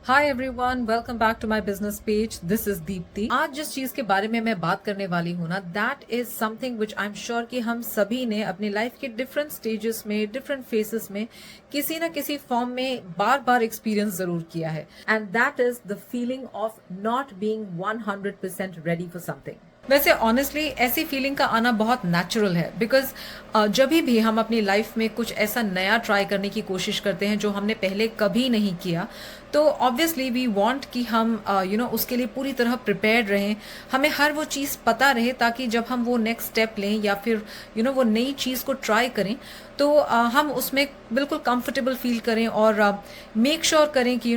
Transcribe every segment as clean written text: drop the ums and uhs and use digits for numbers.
Hi everyone, welcome back to my business page. This is Deepti. आज जिस चीज के बारे में मैं बात करने वाली हूँ ना, that is something which I am sure कि हम सभी ने अपनी लाइफ के डिफरेंट स्टेजेस में, डिफरेंट फेसेस में किसी ना किसी फॉर्म में बार बार एक्सपीरियंस जरूर किया है. And that is the feeling of not being 100% ready for something. वैसे ऑनेस्टली ऐसी फीलिंग का आना बहुत नेचुरल है, बिकॉज जब भी हम अपनी लाइफ में कुछ ऐसा नया ट्राई करने की कोशिश करते हैं जो हमने पहले कभी नहीं किया, तो ऑब्वियसली वी वांट कि हम उसके लिए पूरी तरह प्रिपेयर्ड रहें. हमें हर वो चीज़ पता रहे ताकि जब हम वो नेक्स्ट स्टेप लें या फिर वो नई चीज़ को ट्राई करें तो हम उसमें बिल्कुल कंफर्टेबल फील करें और मेक श्योर करें कि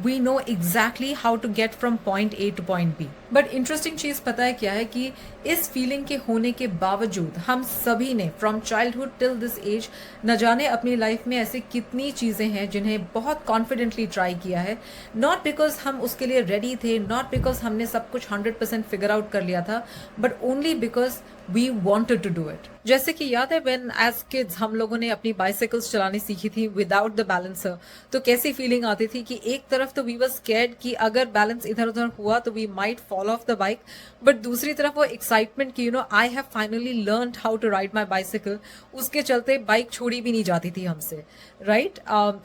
we know exactly how to get from point A to point B. But interesting चीज़ पता है क्या है कि इस फीलिंग के होने के बावजूद हम सभी ने from childhood till this age न जाने अपनी लाइफ में ऐसी कितनी चीज़ें हैं जिन्हें बहुत कॉन्फिडेंटली ट्राई किया है. नॉट बिकॉज हम उसके लिए रेडी थे, नॉट बिकॉज हमने सब कुछ 100% फिगर आउट कर लिया था, but only because we wanted to do it. जैसे कि याद है व्हेन एज किड्स हम लोगों ने अपनी बाइसाइकिल्स चलानी सीखी थी विदाउट द बैलेंसर, तो कैसी फीलिंग आती थी कि एक तरफ तो वी वर स्कैर्ड कि अगर बैलेंस इधर उधर हुआ तो we might fall off the bike, but दूसरी तरफ वो एक्साइटमेंट कि I have finally learned how to ride my bicycle, उसके चलते बाइक छोड़ी भी नहीं जाती थी हमसे. राइट,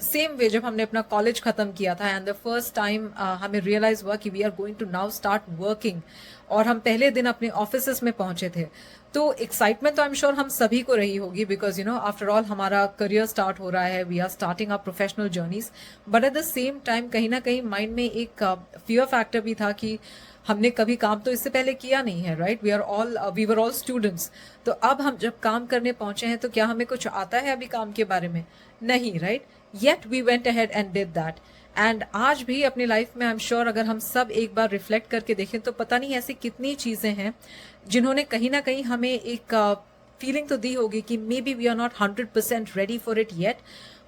सेम वे जब हमने अपना कॉलेज खत्म किया था एंड द फर्स्ट टाइम हमें रियलाइज हुआ कि we are going to now start working, और हम पहले दिन अपने ऑफिस में पहुंचे थे, तो एक्साइटमेंट तो आई एम श्योर हम सभी को रही होगी, बिकॉज आफ्टर ऑल हमारा करियर स्टार्ट हो रहा है, we are starting our professional journeys. But at the same time कहीं ना कहीं माइंड में एक फियर फैक्टर भी था कि हमने कभी काम तो इससे पहले किया नहीं है. Right, we were all students. तो अब हम जब काम करने पहुंचे हैं तो क्या हमें कुछ आता है अभी काम के बारे में? नहीं. Right, yet we went ahead and did that. And आज भी अपनी लाइफ में आई एम श्योर अगर हम सब एक बार रिफ्लेक्ट करके देखें तो पता नहीं ऐसी कितनी चीज़ें हैं जिन्होंने कहीं ना कहीं हमें एक फीलिंग तो दी होगी कि maybe we are not 100% ready for it yet,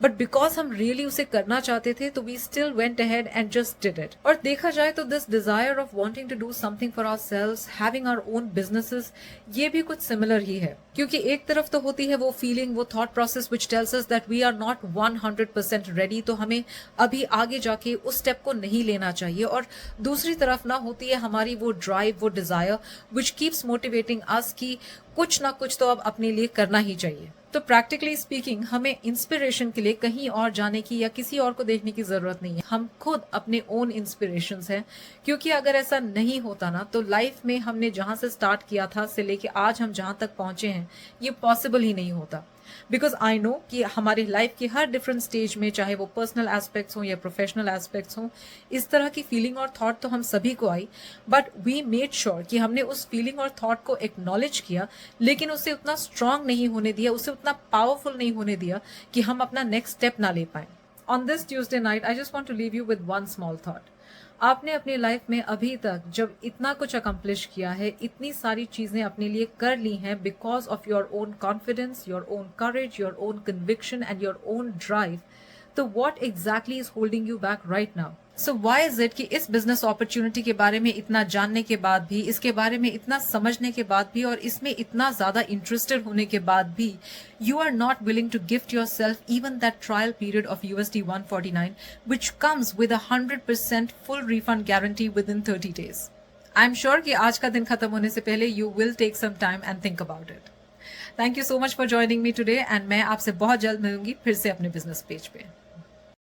but because हम रियली उसे करना चाहते थे तो we still went ahead and just did it. और देखा जाए तो this desire of wanting to do something for ourselves, having our own businesses, ये भी कुछ सिमिलर ही है. क्योंकि एक तरफ तो होती है वो फीलिंग, वो thought process which tells us that we are not 100% ready, तो हमें अभी आगे जाके उस स्टेप को नहीं लेना चाहिए. और दूसरी तरफ ना होती है हमारी वो ड्राइव, वो desire which keeps motivating us कि कुछ ना कुछ तो अब अपने लिए करना ही चाहिए. तो प्रैक्टिकली स्पीकिंग हमें इंस्पिरेशन के लिए कहीं और जाने की या किसी और को देखने की जरूरत नहीं है. हम खुद अपने ओन इंस्पिरेशंस हैं, क्योंकि अगर ऐसा नहीं होता ना तो लाइफ में हमने जहां से स्टार्ट किया था से लेके आज हम जहां तक पहुंचे हैं ये पॉसिबल ही नहीं होता. बिकॉज आई नो कि हमारी लाइफ के हर डिफरेंट स्टेज में, चाहे वो पर्सनल एस्पेक्ट्स हों या प्रोफेशनल एस्पेक्ट्स हों, इस तरह की फीलिंग और थॉट तो हम सभी को आई, बट वी मेड श्योर कि हमने उस फीलिंग और थॉट को एक्नॉलेज किया, लेकिन उसे उतना स्ट्रांग नहीं होने दिया, उसे उतना पावरफुल नहीं होने दिया कि हम अपना नेक्स्ट स्टेप ना ले पाए. On this Tuesday night I just want to leave you with one small thought. आपने अपनी लाइफ में अभी तक जब इतना कुछ अकम्प्लिश किया है, इतनी सारी चीजें अपने लिए कर ली हैं because of your own confidence, your own courage, your own conviction and your own drive, तो what exactly is holding you back right now? So why is it कि इस बिजनेस अपॉर्चुनिटी के बारे में इतना जानने के बाद भी, इसके बारे में इतना समझने के बाद भी और इसमें इतना ज्यादा इंटरेस्टेड होने के बाद भी you are not willing to gift yourself even that trial period of USD 149, which comes with 100% full refund guarantee within 30 days. I'm sure कि आज का दिन खत्म होने से पहले you will take some time and think about it. Thank you so much for joining me today and मैं आपसे बहुत जल्द मिलूंगी फिर से अपने बिजनेस पेज पे.